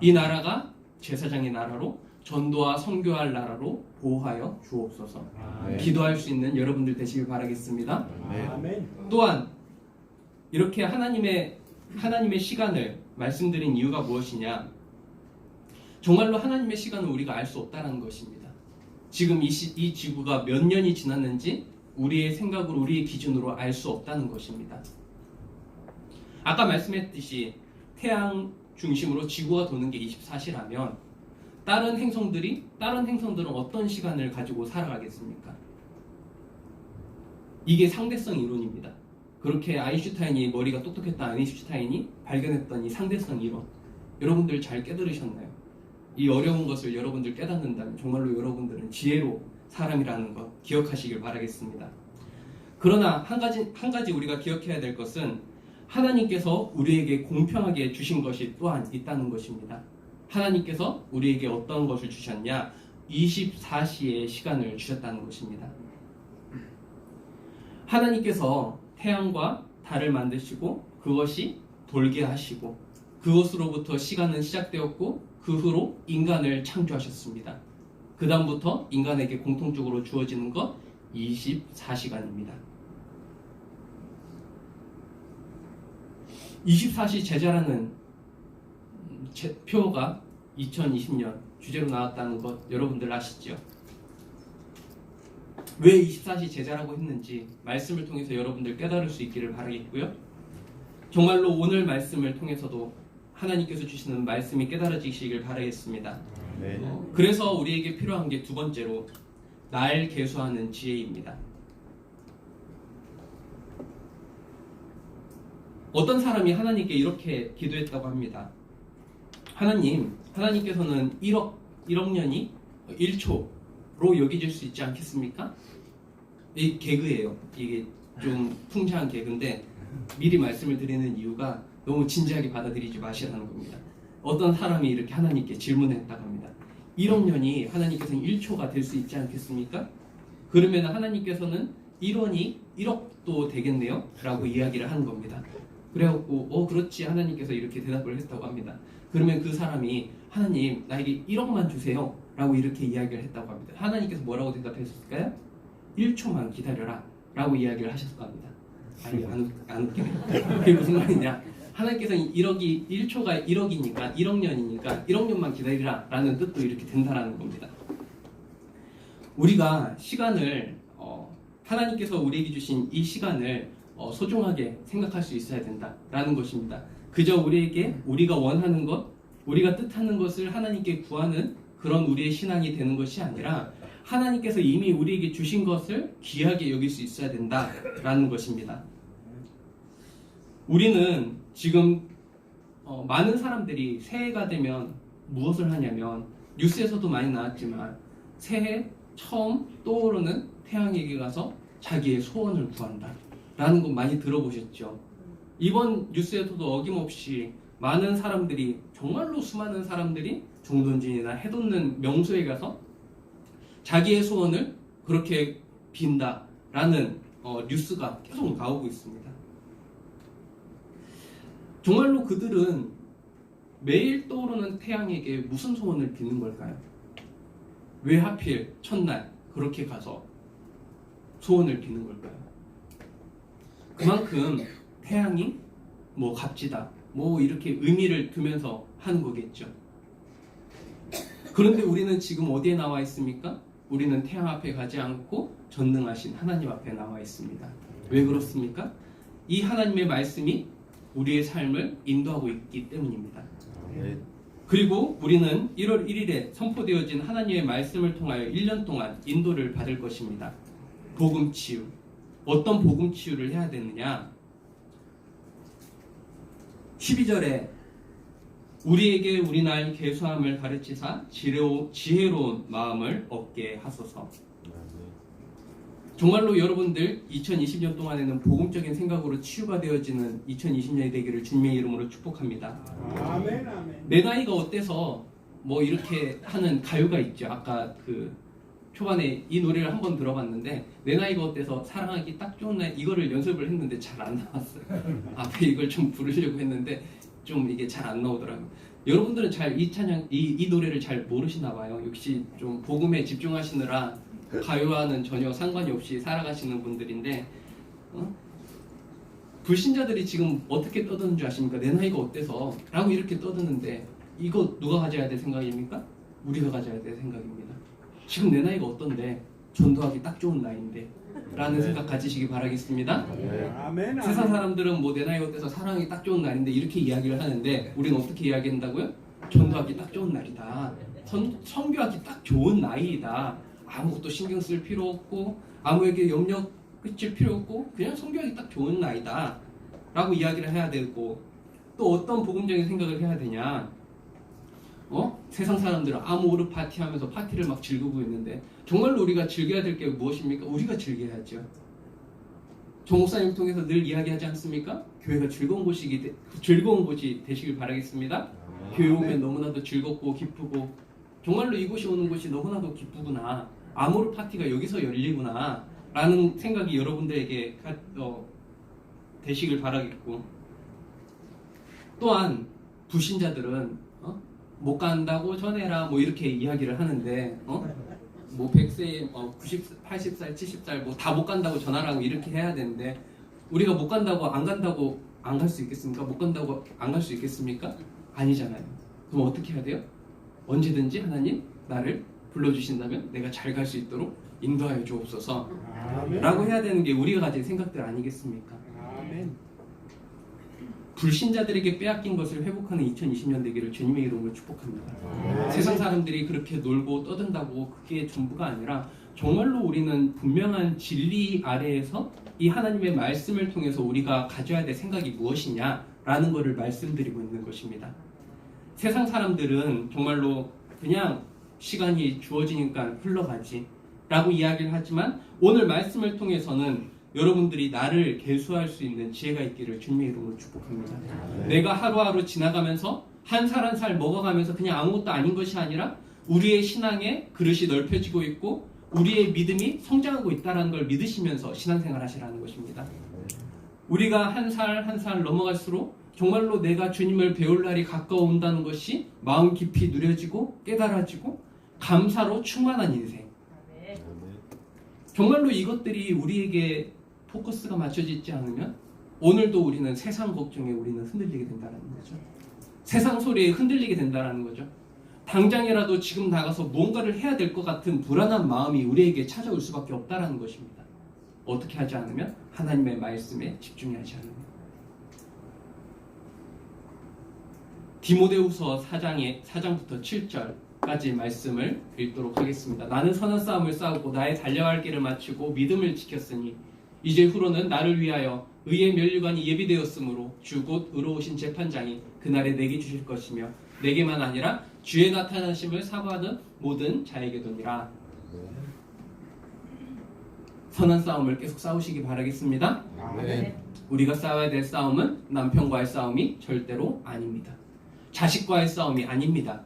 이 나라가 제사장의 나라로 전도와 선교할 나라로 보호하여 주옵소서. 아멘. 기도할 수 있는 여러분들 되시길 바라겠습니다. 아멘. 또한 이렇게 하나님의 시간을 말씀드린 이유가 무엇이냐? 정말로 하나님의 시간을 우리가 알 수 없다는 것입니다. 지금 이 지구가 몇 년이 지났는지 우리의 생각으로, 우리의 기준으로 알 수 없다는 것입니다. 아까 말씀했듯이 태양 중심으로 지구가 도는 게 24시라면 다른 행성들은 어떤 시간을 가지고 살아가겠습니까? 이게 상대성 이론입니다. 그렇게 아인슈타인이 머리가 똑똑했던 아인슈타인이 발견했던 이 상대성 이론, 여러분들 잘 깨달으셨나요? 이 어려운 것을 여러분들 깨닫는다면 정말로 여러분들은 지혜로 사람이라는 것 기억하시길 바라겠습니다. 그러나 한 가지 우리가 기억해야 될 것은 하나님께서 우리에게 공평하게 주신 것이 또한 있다는 것입니다. 하나님께서 우리에게 어떤 것을 주셨냐? 24시의 시간을 주셨다는 것입니다. 하나님께서 태양과 달을 만드시고 그것이 돌게 하시고 그것으로부터 시간은 시작되었고 그 후로 인간을 창조하셨습니다. 그 다음부터 인간에게 공통적으로 주어지는 것 24시간입니다. 24시 제자라는 표가 2020년 주제로 나왔다는 것 여러분들 아시죠? 왜 24시 제자라고 했는지 말씀을 통해서 여러분들 깨달을 수 있기를 바라겠고요. 정말로 오늘 말씀을 통해서도 하나님께서 주시는 말씀이 깨달아지시길 바라겠습니다. 그래서 우리에게 필요한 게 두 번째로 날 계수하는 지혜입니다. 어떤 사람이 하나님께 이렇게 기도했다고 합니다. 하나님께서는 1억 년이 1초로 여기질 수 있지 않겠습니까? 이 개그예요. 이게 좀 풍자한 개그인데 미리 말씀을 드리는 이유가 너무 진지하게 받아들이지 마시라는 겁니다. 어떤 사람이 이렇게 하나님께 질문했다고 합니다. 1억 년이 하나님께서는 1초가 될 수 있지 않겠습니까? 그러면 하나님께서는 1원이 1억도 되겠네요? 라고 이야기를 하는 겁니다. 그래갖고 그렇지 하나님께서 이렇게 대답을 했다고 합니다. 그러면 그 사람이 하나님 나에게 1억만 주세요 라고 이렇게 이야기를 했다고 합니다. 하나님께서 뭐라고 대답하셨을까요? 1초만 기다려라 라고 이야기를 하셨을 겁니다. 아니 안 웃기네. 그게 무슨 말이냐, 하나님께서는 1초가 1억이니까 1억 년이니까 1억 년만 기다리라 라는 뜻도 이렇게 된다라는 겁니다. 우리가 시간을 하나님께서 우리에게 주신 이 시간을 소중하게 생각할 수 있어야 된다라는 것입니다. 그저 우리가 원하는 것, 우리가 뜻하는 것을 하나님께 구하는 그런 우리의 신앙이 되는 것이 아니라 하나님께서 이미 우리에게 주신 것을 귀하게 여길 수 있어야 된다라는 것입니다. 우리는 지금 많은 사람들이 새해가 되면 무엇을 하냐면, 뉴스에서도 많이 나왔지만 새해 처음 떠오르는 태양에게 가서 자기의 소원을 구한다 라는 거 많이 들어보셨죠? 이번 뉴스에서도 어김없이 많은 사람들이, 정말로 수많은 사람들이 정돈진이나 해돋는 명소에 가서 자기의 소원을 그렇게 빈다라는 뉴스가 계속 나오고 있습니다. 정말로 그들은 매일 떠오르는 태양에게 무슨 소원을 비는 걸까요? 왜 하필 첫날 그렇게 가서 소원을 비는 걸까요? 그만큼 태양이 값지다, 이렇게 의미를 두면서 하는 거겠죠. 그런데 우리는 지금 어디에 나와 있습니까? 우리는 태양 앞에 가지 않고 전능하신 하나님 앞에 나와 있습니다. 왜 그렇습니까? 이 하나님의 말씀이 우리의 삶을 인도하고 있기 때문입니다. 그리고 우리는 1월 1일에 선포되어진 하나님의 말씀을 통하여 1년 동안 인도를 받을 것입니다. 복음치유. 어떤 복음치유를 해야 되느냐? 12절에 우리에게 우리 날 계수함을 가르치사 지혜로운 마음을 얻게 하소서. 정말로 여러분들 2020년 동안에는 복음적인 생각으로 치유가 되어지는 2020년이 되기를 주님의 이름으로 축복합니다. 아멘, 아멘. 내 나이가 어때서 이렇게 하는 가요가 있죠. 아까 초반에 이 노래를 한번 들어봤는데, 내 나이가 어때서 사랑하기 딱 좋은 나이, 이거를 연습을 했는데 잘 안 나왔어요. 앞에 이걸 좀 부르려고 했는데 좀 이게 잘 안 나오더라고요. 여러분들은 잘 이 노래를 잘 모르시나 봐요. 역시 좀 복음에 집중하시느라 가요와는 전혀 상관이 없이 살아가시는 분들인데, 불신자들이 지금 어떻게 떠드는 줄 아십니까? 내 나이가 어때서 라고 이렇게 떠드는데, 이거 누가 가져야 될 생각입니까? 우리가 가져야 될 생각입니다. 지금 내 나이가 어떤데 전도하기 딱 좋은 나이인데 라는 생각 가지시기 바라겠습니다. 아멘. 세상 사람들은 내 나이가 어때서 사랑하기 딱 좋은 날인데 이렇게 이야기를 하는데, 우리는 어떻게 이야기한다고요? 전도하기 딱 좋은 날이다, 선교하기 딱 좋은 나이이다, 아무것도 신경 쓸 필요 없고 아무에게 염려 끼칠 필요 없고 그냥 선교하기 딱 좋은 나이다 라고 이야기를 해야 되고, 또 어떤 복음적인 생각을 해야 되냐, 세상 사람들은 아모르 파티하면서 파티를 막 즐기고 있는데, 정말로 우리가 즐겨야 될 게 무엇입니까? 우리가 즐겨야죠. 정 목사님 통해서 늘 이야기하지 않습니까? 교회가 즐거운 곳이 되시길 바라겠습니다. 교회 오면 너무나도 즐겁고 기쁘고, 정말로 이곳이 오는 곳이 너무나도 기쁘구나, 아모르 파티가 여기서 열리구나 라는 생각이 여러분들에게 되시길 바라겠고, 또한 불신자들은 못 간다고 전해라 이렇게 이야기를 하는데, 100세, 90, 80살, 70살 다 못 간다고 전하라고 이렇게 해야 되는데, 우리가 못 간다고 안 갈 수 있겠습니까? 못 간다고 안 갈 수 있겠습니까? 아니잖아요. 그럼 어떻게 해야 돼요? 언제든지 하나님 나를 불러주신다면 내가 잘 갈 수 있도록 인도하여 주옵소서 라고 해야 되는 게 우리가 가진 생각들 아니겠습니까? 아멘. 불신자들에게 빼앗긴 것을 회복하는 2020년 되기를 주님의 이름으로 축복합니다. 세상 사람들이 그렇게 놀고 떠든다고 그게 전부가 아니라 정말로 우리는 분명한 진리 아래에서 이 하나님의 말씀을 통해서 우리가 가져야 될 생각이 무엇이냐라는 것을 말씀드리고 있는 것입니다. 세상 사람들은 정말로 그냥 시간이 주어지니까 흘러가지 라고 이야기를 하지만 오늘 말씀을 통해서는 여러분들이 나를 계수할 수 있는 지혜가 있기를 주님의 이름으로 축복합니다. 내가 하루하루 지나가면서 한 살 한 살 먹어가면서 그냥 아무것도 아닌 것이 아니라 우리의 신앙의 그릇이 넓혀지고 있고 우리의 믿음이 성장하고 있다는 걸 믿으시면서 신앙생활 하시라는 것입니다. 우리가 한 살 한 살 넘어갈수록 정말로 내가 주님을 배울 날이 가까워온다는 것이 마음 깊이 누려지고 깨달아지고 감사로 충만한 인생. 정말로 이것들이 우리에게 포커스가 맞춰져 있지 않으면 오늘도 우리는 세상 걱정에 우리는 흔들리게 된다는 거죠. 세상 소리에 흔들리게 된다는 거죠. 당장이라도 지금 나가서 뭔가를 해야 될 것 같은 불안한 마음이 우리에게 찾아올 수밖에 없다는 것입니다. 어떻게 하지 않으면 하나님의 말씀에 집중하지 않으면. 디모데후서 4장부터 7절까지 말씀을 읽도록 하겠습니다. 나는 선한 싸움을 싸우고 나의 달려갈 길을 마치고 믿음을 지켰으니 이제 후로는 나를 위하여 의의 면류관이 예비되었으므로 주 곧 의로우신 재판장이 그날에 내게 주실 것이며 내게만 아니라 주의 나타나심을 사모하는 모든 자에게도니라. 선한 싸움을 계속 싸우시기 바라겠습니다. 우리가 싸워야 될 싸움은 남편과의 싸움이 절대로 아닙니다. 자식과의 싸움이 아닙니다.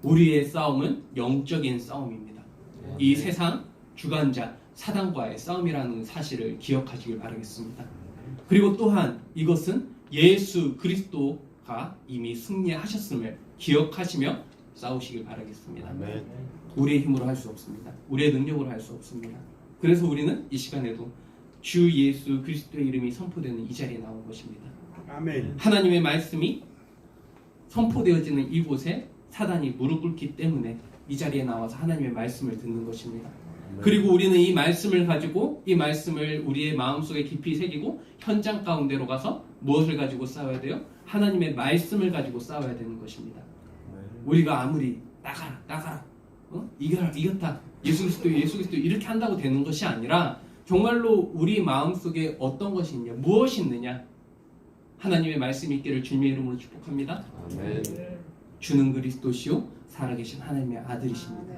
우리의 싸움은 영적인 싸움입니다. 이 세상 주관자 사단과의 싸움이라는 사실을 기억하시길 바라겠습니다. 그리고 또한 이것은 예수 그리스도가 이미 승리하셨음을 기억하시며 싸우시길 바라겠습니다. 우리의 힘으로 할 수 없습니다. 우리의 능력으로 할 수 없습니다. 그래서 우리는 이 시간에도 주 예수 그리스도의 이름이 선포되는 이 자리에 나온 것입니다. 아멘. 하나님의 말씀이 선포되어지는 이곳에 사단이 무릎 꿇기 때문에 이 자리에 나와서 하나님의 말씀을 듣는 것입니다. 그리고 우리는 이 말씀을 가지고 이 말씀을 우리의 마음속에 깊이 새기고 현장 가운데로 가서 무엇을 가지고 싸워야 돼요? 하나님의 말씀을 가지고 싸워야 되는 것입니다. 우리가 아무리 나가라 이겼다 예수 그리스도 이렇게 한다고 되는 것이 아니라 정말로 우리 마음속에 어떤 것이 있냐 무엇이 있느냐 하나님의 말씀이 있기를 주님의 이름으로 축복합니다. 주는 그리스도시요 살아계신 하나님의 아들이십니다.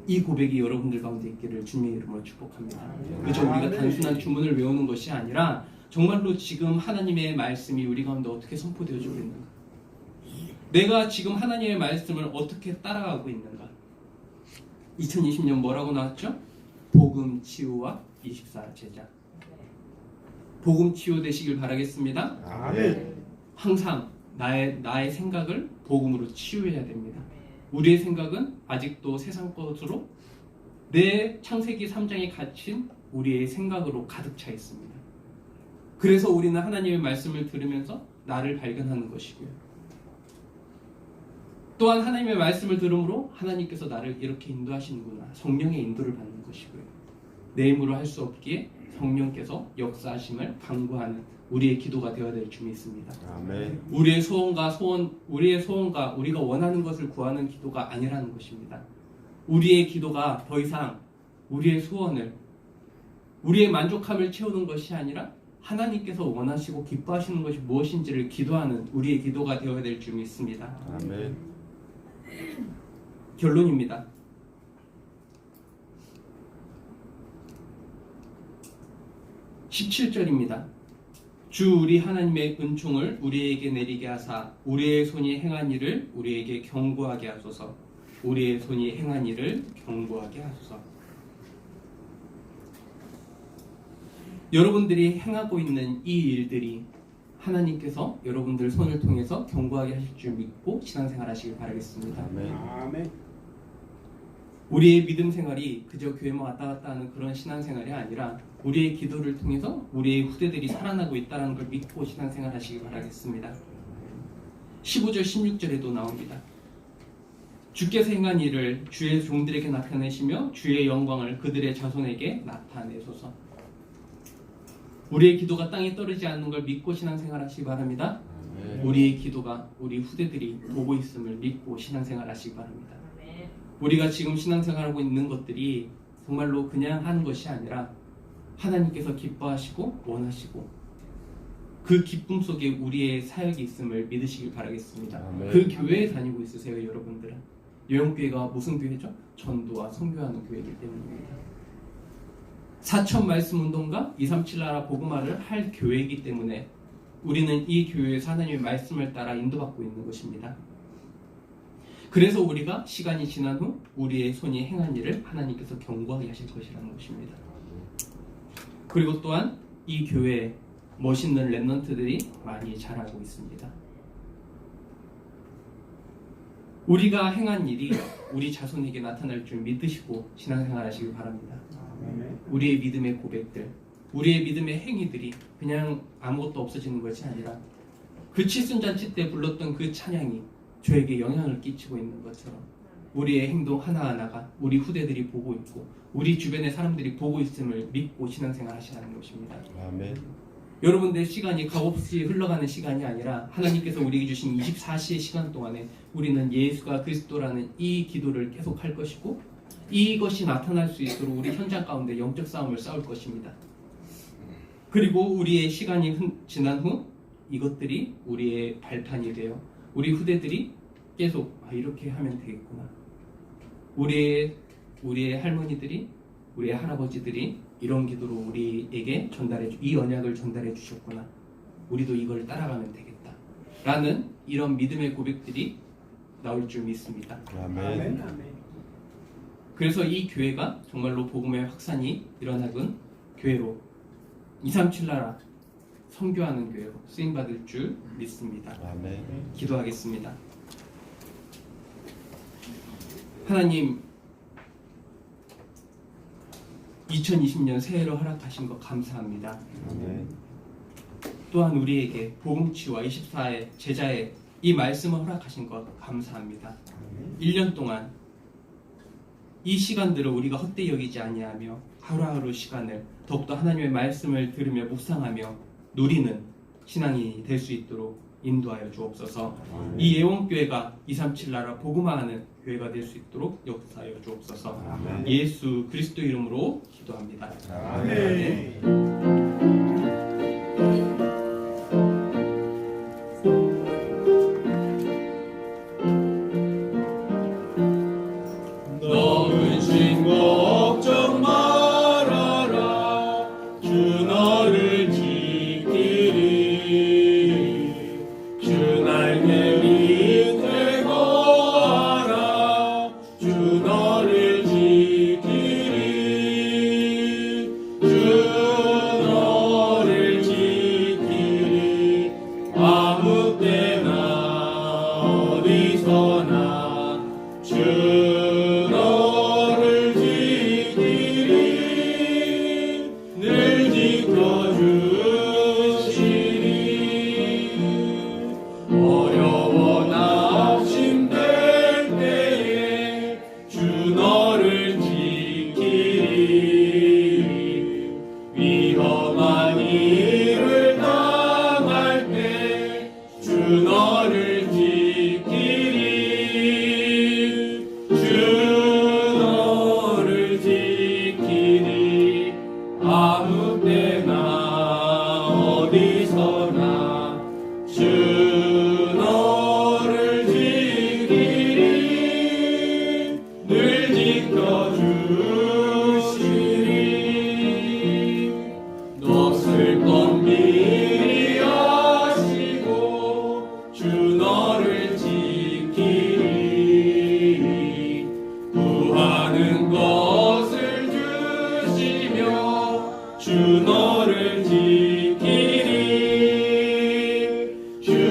이 고백이 여러분들 가운데 있기를 주님의 이름으로 축복합니다. 그저 우리가 단순한 주문을 외우는 것이 아니라 정말로 지금 하나님의 말씀이 우리 가운데 어떻게 선포되어지고 있는가, 내가 지금 하나님의 말씀을 어떻게 따라가고 있는가. 2020년 뭐라고 나왔죠? 복음 치유와 24 제자. 복음 치유 되시길 바라겠습니다. 아멘. 항상 나의 생각을 복음으로 치유해야 됩니다. 우리의 생각은 아직도 세상 것으로 내 창세기 3장에 갇힌 우리의 생각으로 가득 차 있습니다. 그래서 우리는 하나님의 말씀을 들으면서 나를 발견하는 것이고요. 또한 하나님의 말씀을 들음으로 하나님께서 나를 이렇게 인도하시는구나, 성령의 인도를 받는 것이고요. 내 힘으로 할 수 없기에 성령께서 역사하심을 간구하는 우리의 기도가 되어야 될 줄 믿습니다. 아멘. 우리의 소원과 우리가 원하는 것을 구하는 기도가 아니라는 것입니다. 우리의 기도가 더 이상 우리의 소원을, 우리의 만족함을 채우는 것이 아니라 하나님께서 원하시고 기뻐하시는 것이 무엇인지를 기도하는 우리의 기도가 되어야 될 줄 믿습니다. 아멘. 결론입니다. (17절입니다) 주 우리 하나님의 은총을 우리에게 내리게 하사 우리의 손이 행한 일을 우리에게 경고하게 하소서. 우리의 손이 행한 일을 경고하게 하소서. 여러분들이 행하고 있는 이 일들이 하나님께서 여러분들 손을 통해서 경고하게 하실 줄 믿고 신앙생활 하시길 바라겠습니다. 아멘. 아멘. 우리의 믿음 생활이 그저 교회만 왔다 갔다 하는 그런 신앙생활이 아니라 우리의 기도를 통해서 우리의 후대들이 살아나고 있다는 걸 믿고 신앙생활 하시기 바라겠습니다. 15절 16절에도 나옵니다. 주께서 행한 일을 주의 종들에게 나타내시며 주의 영광을 그들의 자손에게 나타내소서. 우리의 기도가 땅에 떨어지지 않는 걸 믿고 신앙생활 하시기 바랍니다. 우리의 기도가 우리 후대들이 보고 있음을 믿고 신앙생활 하시기 바랍니다. 우리가 지금 신앙생활하고 있는 것들이 정말로 그냥 하는 것이 아니라 하나님께서 기뻐하시고 원하시고 그 기쁨 속에 우리의 사역이 있음을 믿으시길 바라겠습니다. 아멘. 그 교회에 다니고 있으세요, 여러분들은. 요영교회가 무슨 교회죠? 전도와 선교하는 교회이기 때문입니다. 4천 말씀 운동가 237 나라 복음화를 할 교회이기 때문에 우리는 이 교회에서 하나님의 말씀을 따라 인도받고 있는 것입니다. 그래서 우리가 시간이 지난 후 우리의 손이 행한 일을 하나님께서 경고하게 하실 것이라는 것입니다. 그리고 또한 이 교회에 멋있는 렘넌트들이 많이 자라고 있습니다. 우리가 행한 일이 우리 자손에게 나타날 줄 믿으시고 신앙생활 하시길 바랍니다. 우리의 믿음의 고백들, 우리의 믿음의 행위들이 그냥 아무것도 없어지는 것이 아니라 그 칠순잔치 때 불렀던 그 찬양이 저에게 영향을 끼치고 있는 것처럼 우리의 행동 하나하나가 우리 후대들이 보고 있고 우리 주변의 사람들이 보고 있음을 믿고 신앙생활 하시라는 것입니다. 아멘. 여러분들의 시간이 값없이 흘러가는 시간이 아니라 하나님께서 우리에게 주신 24시의 시간 동안에 우리는 예수가 그리스도라는 이 기도를 계속 할 것이고 이것이 나타날 수 있도록 우리 현장 가운데 영적 싸움을 싸울 것입니다. 그리고 우리의 시간이 지난 후 이것들이 우리의 발판이 되어 우리 후대들이 계속 이렇게 하면 되겠구나. 우리의 할머니들이, 우리의 할아버지들이 이런 기도로 우리에게 이 언약을 전달해 주셨구나. 우리도 이걸 따라가면 되겠다. 라는 이런 믿음의 고백들이 나올 줄 믿습니다. 아멘. 그래서 이 교회가 정말로 복음의 확산이 일어나는 교회로 237 나라 선교하는 교회로 쓰임받을 줄 믿습니다. 아멘. 기도하겠습니다. 하나님, 2020년 새해로 허락하신 것 감사합니다. 아멘. 또한 우리에게 복음치유와 24의 제자의 이 말씀을 허락하신 것 감사합니다. 1년 동안 이 시간들을 우리가 헛되이 여기지 아니하며 하루하루 시간을 더욱더 하나님의 말씀을 들으며 묵상하며 누리는 신앙이 될 수 있도록 인도하여 주옵소서. 이 예원교회가 237 나라 복음화하는 교회가 될 수 있도록 역사하여 주옵소서. 아멘. 예수 그리스도 이름으로 기도합니다. 아멘. 너의 진 걱정 말아라. 주 너를 지키리. 주 날개 밑에 거하라. 주 너를 지키리. 주 너를 지키리. 아무 때나 어디서나 주 너를 지키리. 늘 지켜주시리. 어려워 낙심될 때에 주 너를 지키리. 위험한 일을 당할 때 주 너를 지키리. 주 너를 지키리. 아무 때나 어디서나 주 너를 지키리. 늘 지켜주시리. 넋을 껌미리 하시고 주 너를 지키리. 구하는 것을 주시며 주 너를 지키리. 주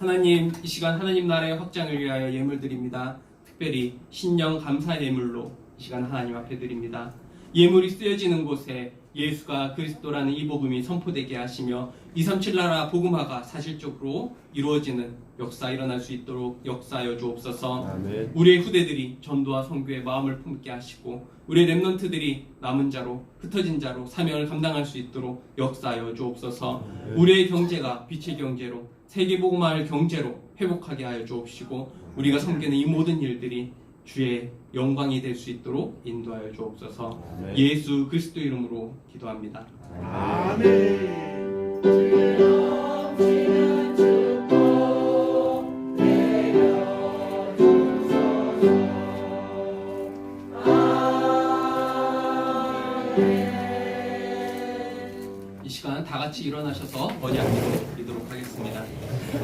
하나님, 이 시간 하나님 나라의 확장을 위하여 예물 드립니다. 특별히 신령 감사 예물로 이 시간 하나님 앞에 드립니다. 예물이 쓰여지는 곳에 예수가 그리스도라는 이 복음이 선포되게 하시며 237 나라 복음화가 사실적으로 이루어지는 역사 일어날 수 있도록 역사하여 주옵소서. 아멘. 우리의 후대들이 전도와 선교의 마음을 품게 하시고 우리의 렘넌트들이 남은 자로 흩어진 자로 사명을 감당할 수 있도록 역사하여 주옵소서. 우리의 경제가 빛의 경제로 세계복음화의 경제로 회복하게 하여 주옵시고 우리가 섬기는 이 모든 일들이 주의 영광이 될 수 있도록 인도하여 주옵소서. 아멘. 예수 그리스도 이름으로 기도합니다. 이 시간 다 같이 일어나셔서 머리 앞으로 드리도록 하겠습니다.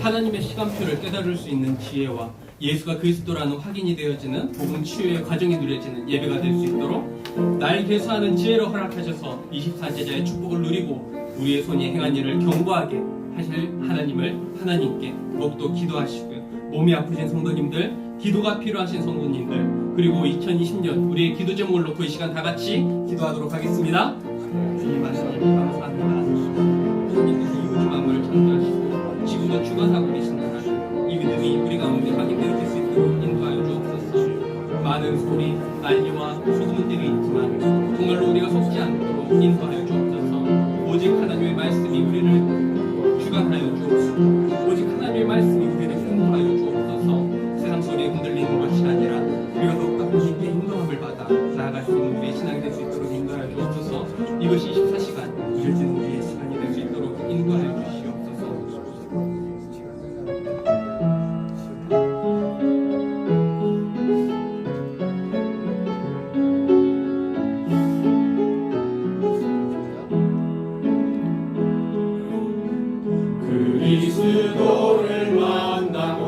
하나님의 시간표를 깨달을 수 있는 지혜와 예수가 그리스도라는 확인이 되어지는 복음 치유의 과정이 누려지는 예배가 될 수 있도록 날 계수하는 지혜를 허락하셔서 24제자의 축복을 누리고 우리의 손이 행한 일을 경고하게 하실 하나님을 하나님께 더욱더 기도하시고요. 몸이 아프신 성도님들, 기도가 필요하신 성도님들, 그리고 2020년 우리의 기도 제목을 놓고 이 시간 다 같이 기도하도록 하겠습니다. 주님 말씀 감사합니다. 하나님께서 이 우주 만물을 창조하시고 지구도 주관하고 계신 하나님, 이 믿음이 우리 가운데 확인되어질 수 있도록 인도하여 주옵소서. 많은 소리, 난리와 소문들이 있지만 정말로 우리가 속지 않도록 인도하여 주옵소서. 오직 하나님의 말씀이 우리를 주관하여 주옵소서. 오직 하나님의 말씀이 우리를 인도하여 주옵소서. 세상 소리에 흔들리는 것이 아니라 우리가 더욱더 하나님께 인도함을 받아 나아갈 수 있는 우리의 신앙이 될 수 있도록 인도하여 주옵소서. 이것이 24시간 이어지는 우리의 시간이 될 수 있도록 인도하여 주시옵소서. 그리스도를 만나고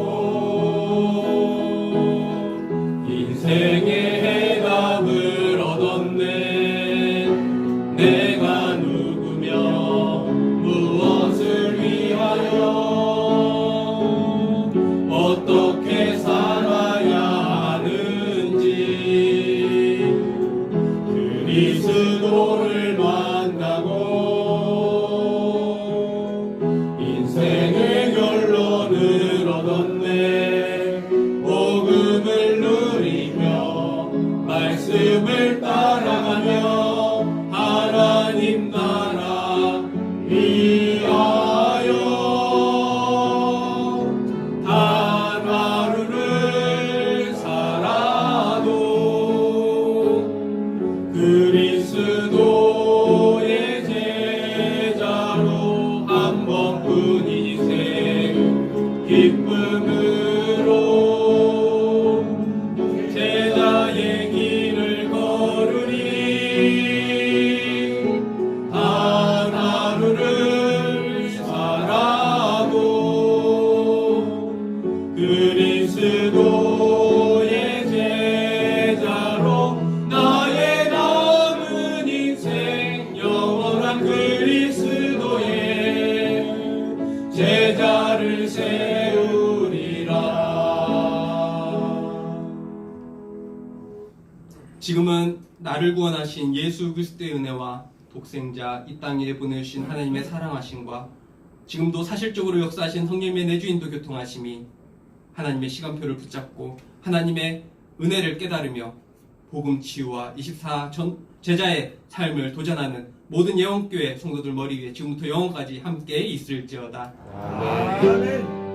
인생의 해답을 얻었네. 내가 누구며 무엇을 위하여 어떻게 살아야 하는지 그리스도를 만나고 인생의 결론을 얻었네. 복음을 누리며 말씀을 따라가며 하나님 나라 위하여 단 하루를 살아도 그리스도의 제자로 한 번뿐인 인생 기쁨으로 제자의 길을 걸으리. 단 하루를 살아도 그리스도의 제자로 나의 남은 인생 영원한 그리스도의 제자를 세우리라. 지금은 나를 구원하신 예수 그리스도의 은혜와 독생자 이 땅에 보내주신 하나님의 사랑하심과 지금도 사실적으로 역사하신 성령님의 내주인도 교통하심이 하나님의 시간표를 붙잡고 하나님의 은혜를 깨달으며 복음 치유와 24 제자의 삶을 도전하는 모든 예원교회 성도들 머리 위에 지금부터 영원까지 함께 있을지어다. 아멘.